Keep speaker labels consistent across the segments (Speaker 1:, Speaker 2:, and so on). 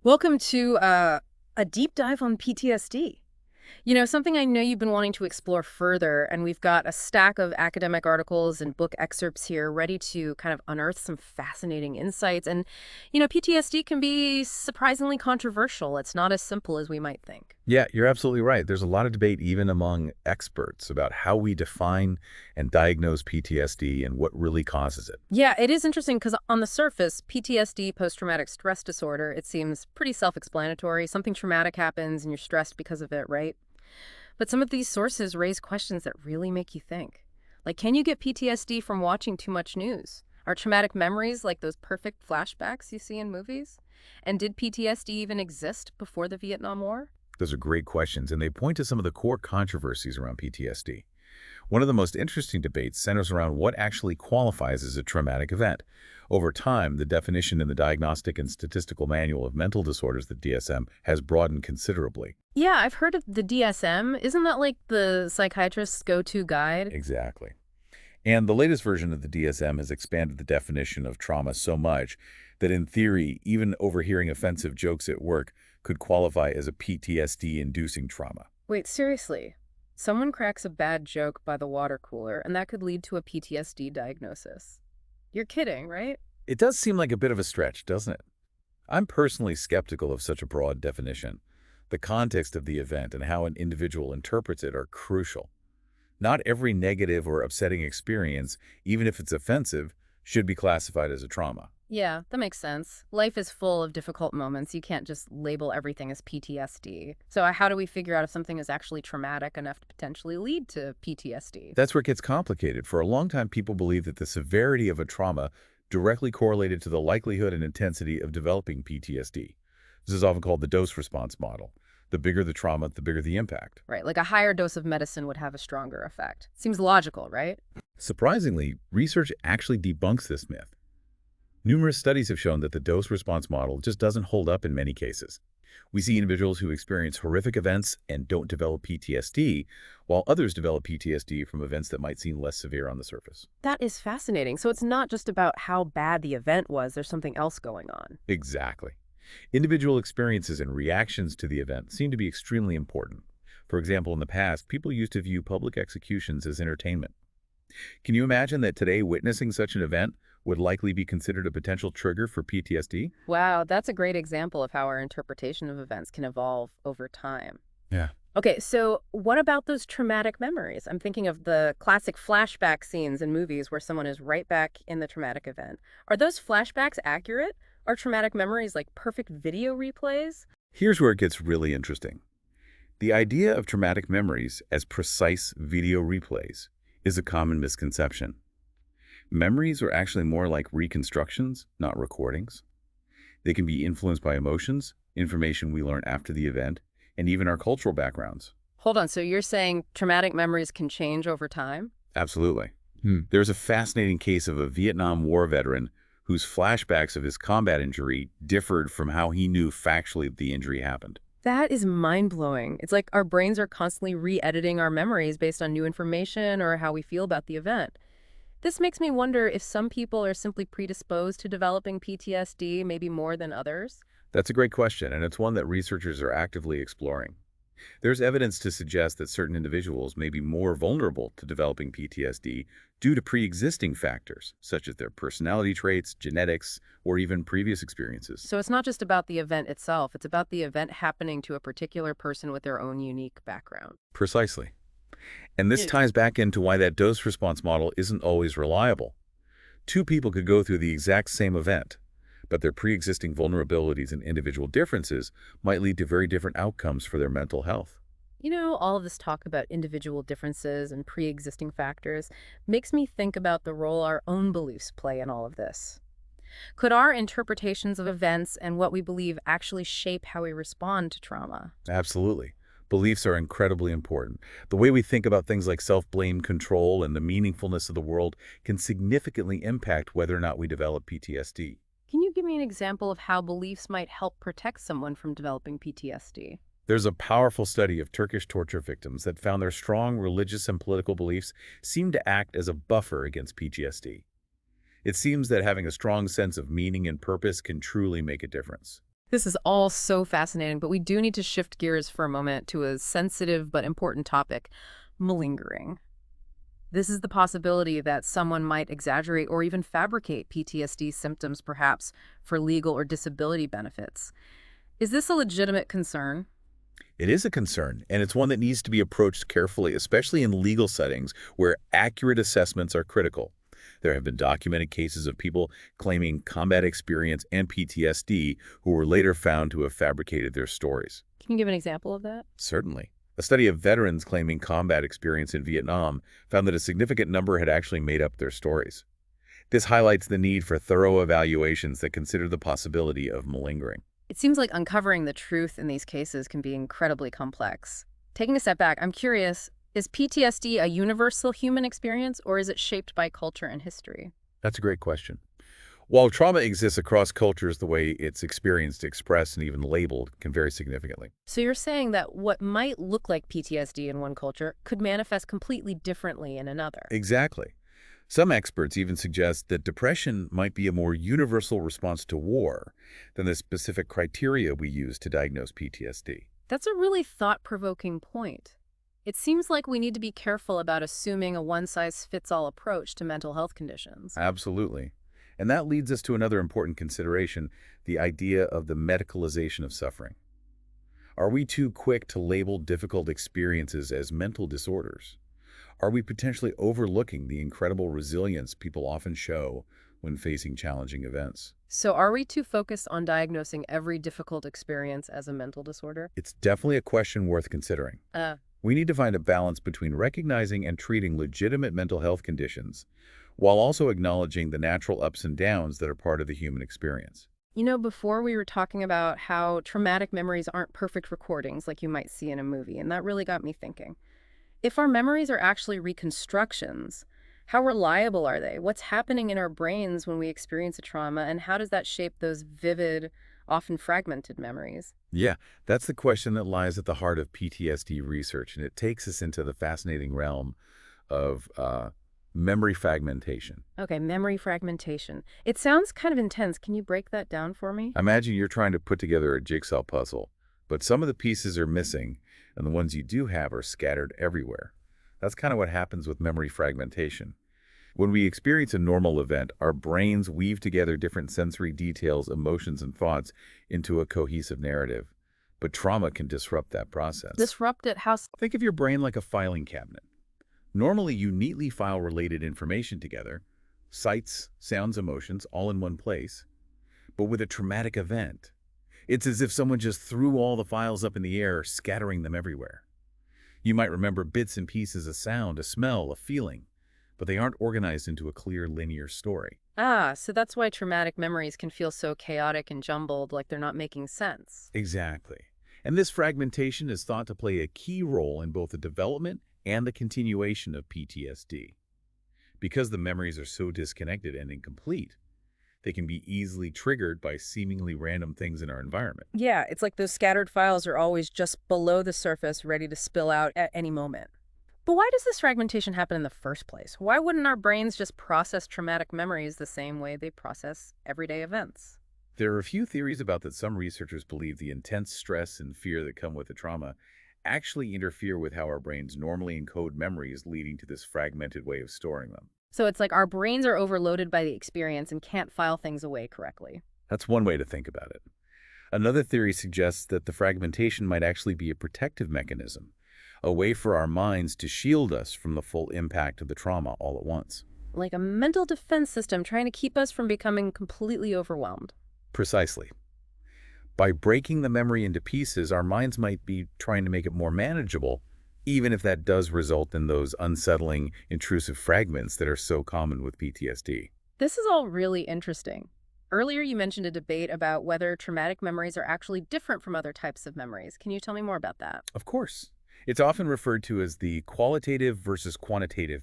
Speaker 1: Welcome to a deep dive on PTSD. Something I know you've been wanting to explore further, and we've got a stack of academic articles and book excerpts here ready to kind of unearth some fascinating insights. And PTSD can be surprisingly controversial. It's not as simple as we might think.
Speaker 2: Yeah, you're absolutely right. There's a lot of debate even among experts about how we define and diagnose PTSD and what really causes it.
Speaker 1: Yeah, it is interesting because on the surface, PTSD, post-traumatic stress disorder, it seems pretty self-explanatory. Something traumatic happens and you're stressed because of it, right? But some of these sources raise questions that really make you think. Like, can you get PTSD from watching too much news? Are traumatic memories like those perfect flashbacks you see in movies? And did PTSD even exist before the Vietnam War?
Speaker 2: Those are great questions, and they point to some of the core controversies around PTSD. One of the most interesting debates centers around what actually qualifies as a traumatic event. Over time, the definition in the Diagnostic and Statistical Manual of Mental Disorders, the DSM, has broadened considerably.
Speaker 1: Yeah, I've heard of the DSM. Isn't that like the psychiatrist's go-to guide?
Speaker 2: Exactly. And the latest version of the DSM has expanded the definition of trauma so much that in theory, even overhearing offensive jokes at work could qualify as a PTSD-inducing trauma.
Speaker 1: Wait, seriously? Someone cracks a bad joke by the water cooler, and that could lead to a PTSD diagnosis. You're kidding, right?
Speaker 2: It does seem like a bit of a stretch, doesn't it? I'm personally skeptical of such a broad definition. The context of the event and how an individual interprets it are crucial. Not every negative or upsetting experience, even if it's offensive, should be classified as a trauma.
Speaker 1: Yeah, that makes sense. Life is full of difficult moments. You can't just label everything as PTSD. So how do we figure out if something is actually traumatic enough to potentially lead to PTSD?
Speaker 2: That's where it gets complicated. For a long time, people believe that the severity of a trauma directly correlated to the likelihood and intensity of developing PTSD. This is often called the dose-response model. The bigger the trauma, the bigger the impact.
Speaker 1: Right, like a higher dose of medicine would have a stronger effect. Seems logical, right?
Speaker 2: Surprisingly, research actually debunks this myth. Numerous studies have shown that the dose-response model just doesn't hold up in many cases. We see individuals who experience horrific events and don't develop PTSD, while others develop PTSD from events that might seem less severe on the surface.
Speaker 1: That is fascinating. So it's not just about how bad the event was, there's something else going on.
Speaker 2: Exactly. Individual experiences and reactions to the event seem to be extremely important. For example, in the past, people used to view public executions as entertainment. Can you imagine that today witnessing such an event would likely be considered a potential trigger for PTSD?
Speaker 1: Wow, that's a great example of how our interpretation of events can evolve over time.
Speaker 2: Yeah.
Speaker 1: Okay, so what about those traumatic memories? I'm thinking of the classic flashback scenes in movies where someone is right back in the traumatic event. Are those flashbacks accurate? Are traumatic memories like perfect video replays?
Speaker 2: Here's where it gets really interesting. The idea of traumatic memories as precise video replays is a common misconception. Memories are actually more like reconstructions, not recordings. They can be influenced by emotions, information we learn after the event, and even our cultural backgrounds.
Speaker 1: Hold on, so you're saying traumatic memories can change over time?
Speaker 2: Absolutely. There's a fascinating case of a Vietnam War veteran whose flashbacks of his combat injury differed from how he knew factually that the injury happened.
Speaker 1: That is mind-blowing. It's like our brains are constantly re-editing our memories based on new information or how we feel about the event. This makes me wonder if some people are simply predisposed to developing PTSD, maybe more than others.
Speaker 2: That's a great question, and it's one that researchers are actively exploring. There's evidence to suggest that certain individuals may be more vulnerable to developing PTSD due to pre-existing factors, such as their personality traits, genetics, or even previous experiences.
Speaker 1: So it's not just about the event itself, it's about the event happening to a particular person with their own unique background.
Speaker 2: Precisely. And this ties back into why that dose-response model isn't always reliable. Two people could go through the exact same event, but their pre-existing vulnerabilities and individual differences might lead to very different outcomes for their mental health.
Speaker 1: All of this talk about individual differences and pre-existing factors makes me think about the role our own beliefs play in all of this. Could our interpretations of events and what we believe actually shape how we respond to trauma?
Speaker 2: Absolutely. Beliefs are incredibly important. The way we think about things like self-blame, control, and the meaningfulness of the world can significantly impact whether or not we develop PTSD.
Speaker 1: Can you give me an example of how beliefs might help protect someone from developing PTSD?
Speaker 2: There's a powerful study of Turkish torture victims that found their strong religious and political beliefs seemed to act as a buffer against PTSD. It seems that having a strong sense of meaning and purpose can truly make a difference.
Speaker 1: This is all so fascinating, but we do need to shift gears for a moment to a sensitive but important topic, malingering. This is the possibility that someone might exaggerate or even fabricate PTSD symptoms, perhaps for legal or disability benefits. Is this a legitimate concern?
Speaker 2: It is a concern, and it's one that needs to be approached carefully, especially in legal settings where accurate assessments are critical. There have been documented cases of people claiming combat experience and PTSD who were later found to have fabricated their stories.
Speaker 1: Can you give an example of that?
Speaker 2: Certainly. A study of veterans claiming combat experience in Vietnam found that a significant number had actually made up their stories. This highlights the need for thorough evaluations that consider the possibility of malingering.
Speaker 1: It seems like uncovering the truth in these cases can be incredibly complex. Taking a step back, I'm curious, is PTSD a universal human experience, or is it shaped by culture and history?
Speaker 2: That's a great question. While trauma exists across cultures, the way it's experienced, expressed, and even labeled can vary significantly.
Speaker 1: So you're saying that what might look like PTSD in one culture could manifest completely differently in another.
Speaker 2: Exactly. Some experts even suggest that depression might be a more universal response to war than the specific criteria we use to diagnose PTSD.
Speaker 1: That's a really thought-provoking point. It seems like we need to be careful about assuming a one-size-fits-all approach to mental health conditions.
Speaker 2: Absolutely. And that leads us to another important consideration, the idea of the medicalization of suffering. Are we too quick to label difficult experiences as mental disorders? Are we potentially overlooking the incredible resilience people often show when facing challenging events?
Speaker 1: So are we too focused on diagnosing every difficult experience as a mental disorder?
Speaker 2: It's definitely a question worth considering. We need to find a balance between recognizing and treating legitimate mental health conditions while also acknowledging the natural ups and downs that are part of the human experience.
Speaker 1: You know, before we were talking about how traumatic memories aren't perfect recordings like you might see in a movie, and that really got me thinking. If our memories are actually reconstructions, how reliable are they? What's happening in our brains when we experience a trauma, and how does that shape those vivid, often fragmented memories?
Speaker 2: Yeah, that's the question that lies at the heart of PTSD research, and it takes us into the fascinating realm of memory fragmentation.
Speaker 1: Okay, memory fragmentation. It sounds kind of intense. Can you break that down for me?
Speaker 2: Imagine you're trying to put together a jigsaw puzzle, but some of the pieces are missing, and the ones you do have are scattered everywhere. That's kind of what happens with memory fragmentation. When we experience a normal event, our brains weave together different sensory details, emotions, and thoughts into a cohesive narrative. But trauma can disrupt that process.
Speaker 1: Disrupt it? How?
Speaker 2: Think of your brain like a filing cabinet. Normally, you neatly file related information together, sights, sounds, emotions, all in one place. But with a traumatic event, it's as if someone just threw all the files up in the air, scattering them everywhere. You might remember bits and pieces, a sound, a smell, a feeling, but they aren't organized into a clear linear story.
Speaker 1: So that's why traumatic memories can feel so chaotic and jumbled, like they're not making sense.
Speaker 2: Exactly. And this fragmentation is thought to play a key role in both the development and the continuation of PTSD. Because the memories are so disconnected and incomplete, they can be easily triggered by seemingly random things in our environment.
Speaker 1: Yeah, it's like those scattered files are always just below the surface, ready to spill out at any moment. But why does this fragmentation happen in the first place? Why wouldn't our brains just process traumatic memories the same way they process everyday events?
Speaker 2: There are a few theories about that. Some researchers believe the intense stress and fear that come with the trauma actually interfere with how our brains normally encode memories, leading to this fragmented way of storing them.
Speaker 1: So it's like our brains are overloaded by the experience and can't file things away correctly.
Speaker 2: That's one way to think about it. Another theory suggests that the fragmentation might actually be a protective mechanism, a way for our minds to shield us from the full impact of the trauma all at once.
Speaker 1: Like a mental defense system trying to keep us from becoming completely overwhelmed.
Speaker 2: Precisely. By breaking the memory into pieces, our minds might be trying to make it more manageable, even if that does result in those unsettling, intrusive fragments that are so common with PTSD.
Speaker 1: This is all really interesting. Earlier, you mentioned a debate about whether traumatic memories are actually different from other types of memories. Can you tell me more about that?
Speaker 2: Of course. It's often referred to as the qualitative versus quantitative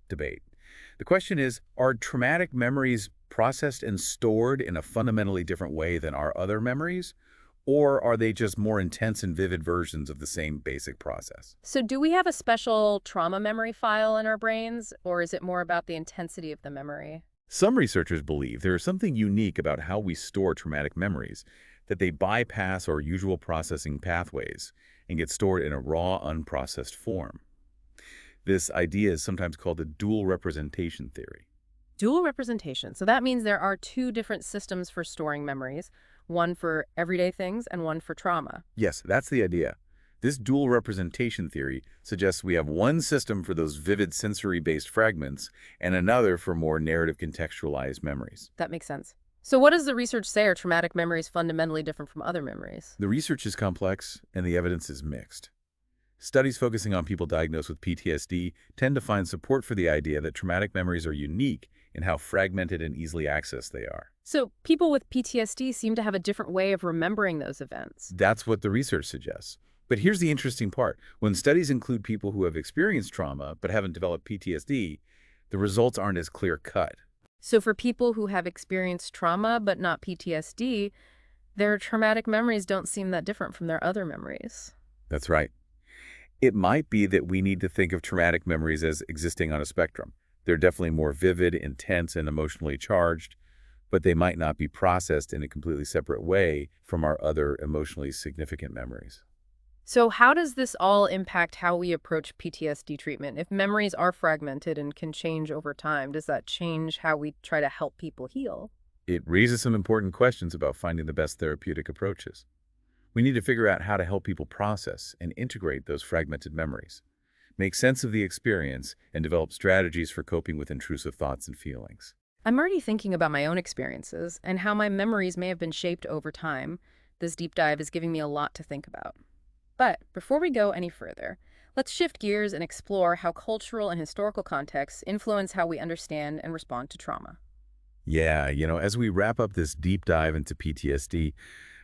Speaker 2: debate. The question is, are traumatic memories processed and stored in a fundamentally different way than our other memories? Or are they just more intense and vivid versions of the same basic process?
Speaker 1: So do we have a special trauma memory file in our brains, or is it more about the intensity of the memory?
Speaker 2: Some researchers believe there is something unique about how we store traumatic memories that they bypass our usual processing pathways and get stored in a raw, unprocessed form. This idea is sometimes called the dual representation theory.
Speaker 1: Dual representation. So that means there are two different systems for storing memories, one for everyday things and one for trauma.
Speaker 2: Yes, that's the idea. This dual representation theory suggests we have one system for those vivid sensory-based fragments and another for more narrative contextualized memories.
Speaker 1: That makes sense. So what does the research say? Are traumatic memories fundamentally different from other memories?
Speaker 2: The research is complex and the evidence is mixed. Studies focusing on people diagnosed with PTSD tend to find support for the idea that traumatic memories are unique in how fragmented and easily accessed they are.
Speaker 1: So people with PTSD seem to have a different way of remembering those events.
Speaker 2: That's what the research suggests. But here's the interesting part. When studies include people who have experienced trauma but haven't developed PTSD, the results aren't as clear-cut.
Speaker 1: So for people who have experienced trauma but not PTSD, their traumatic memories don't seem that different from their other memories.
Speaker 2: That's right. It might be that we need to think of traumatic memories as existing on a spectrum. They're definitely more vivid, intense, and emotionally charged, but they might not be processed in a completely separate way from our other emotionally significant memories.
Speaker 1: So how does this all impact how we approach PTSD treatment? If memories are fragmented and can change over time, does that change how we try to help people heal?
Speaker 2: It raises some important questions about finding the best therapeutic approaches. We need to figure out how to help people process and integrate those fragmented memories, make sense of the experience, and develop strategies for coping with intrusive thoughts and feelings.
Speaker 1: I'm already thinking about my own experiences and how my memories may have been shaped over time. This deep dive is giving me a lot to think about. But before we go any further, let's shift gears and explore how cultural and historical contexts influence how we understand and respond to trauma.
Speaker 2: Yeah, as we wrap up this deep dive into PTSD,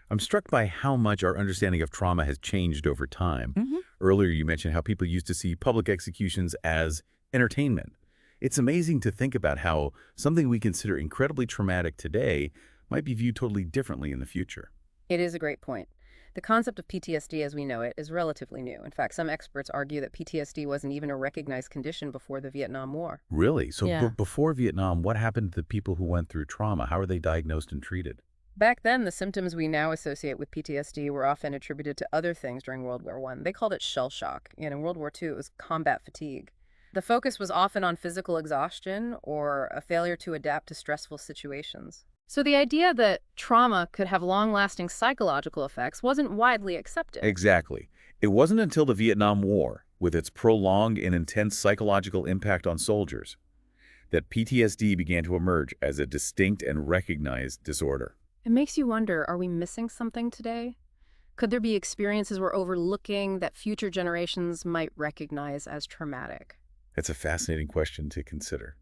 Speaker 2: I'm struck by how much our understanding of trauma has changed over time. Earlier, you mentioned how people used to see public executions as entertainment. It's amazing to think about how something we consider incredibly traumatic today might be viewed totally differently in the future.
Speaker 1: It is a great point. The concept of PTSD as we know it is relatively new. In fact, some experts argue that PTSD wasn't even a recognized condition before the Vietnam War.
Speaker 2: Really? So
Speaker 1: Yeah.
Speaker 2: before Vietnam, what happened to the people who went through trauma? How were they diagnosed and treated?
Speaker 1: Back then, the symptoms we now associate with PTSD were often attributed to other things during World War I. They called it shell shock, and in World War II, it was combat fatigue. The focus was often on physical exhaustion or a failure to adapt to stressful situations. So the idea that trauma could have long-lasting psychological effects wasn't widely accepted.
Speaker 2: Exactly. It wasn't until the Vietnam War, with its prolonged and intense psychological impact on soldiers, that PTSD began to emerge as a distinct and recognized disorder.
Speaker 1: It makes you wonder, are we missing something today? Could there be experiences we're overlooking that future generations might recognize as traumatic?
Speaker 2: That's a fascinating question to consider.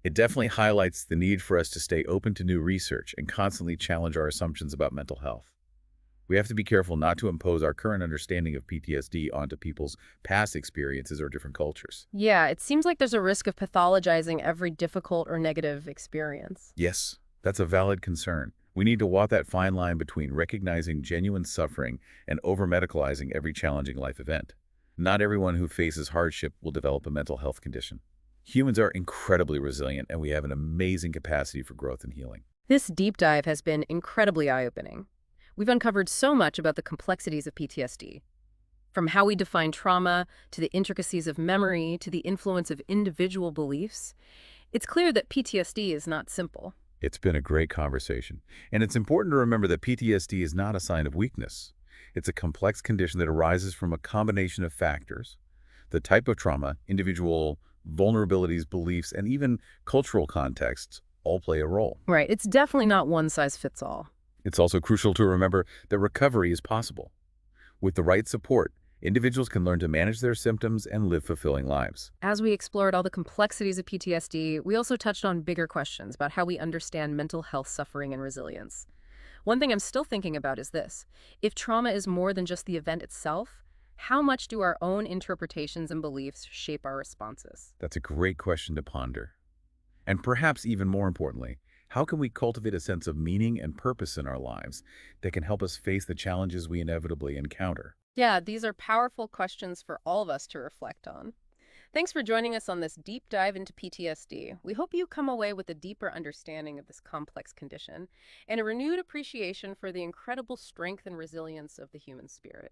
Speaker 2: It definitely highlights the need for us to stay open to new research and constantly challenge our assumptions about mental health. We have to be careful not to impose our current understanding of PTSD onto people's past experiences or different cultures.
Speaker 1: Yeah, it seems like there's a risk of pathologizing every difficult or negative experience.
Speaker 2: Yes, that's a valid concern. We need to walk that fine line between recognizing genuine suffering and over-medicalizing every challenging life event. Not everyone who faces hardship will develop a mental health condition. Humans are incredibly resilient, and we have an amazing capacity for growth and healing.
Speaker 1: This deep dive has been incredibly eye-opening. We've uncovered so much about the complexities of PTSD, from how we define trauma to the intricacies of memory to the influence of individual beliefs. It's clear that PTSD is not simple.
Speaker 2: It's been a great conversation, and it's important to remember that PTSD is not a sign of weakness. It's a complex condition that arises from a combination of factors: the type of trauma, individual vulnerabilities, beliefs, and even cultural contexts all play a role.
Speaker 1: Right, it's definitely not one size fits all.
Speaker 2: It's also crucial to remember that recovery is possible. With the right support, individuals can learn to manage their symptoms and live fulfilling lives.
Speaker 1: As we explored all the complexities of PTSD, we also touched on bigger questions about how we understand mental health suffering and resilience. One thing I'm still thinking about is this: if trauma is more than just the event itself, how much do our own interpretations and beliefs shape our responses?
Speaker 2: That's a great question to ponder. And perhaps even more importantly, how can we cultivate a sense of meaning and purpose in our lives that can help us face the challenges we inevitably encounter?
Speaker 1: Yeah, these are powerful questions for all of us to reflect on. Thanks for joining us on this deep dive into PTSD. We hope you come away with a deeper understanding of this complex condition and a renewed appreciation for the incredible strength and resilience of the human spirit.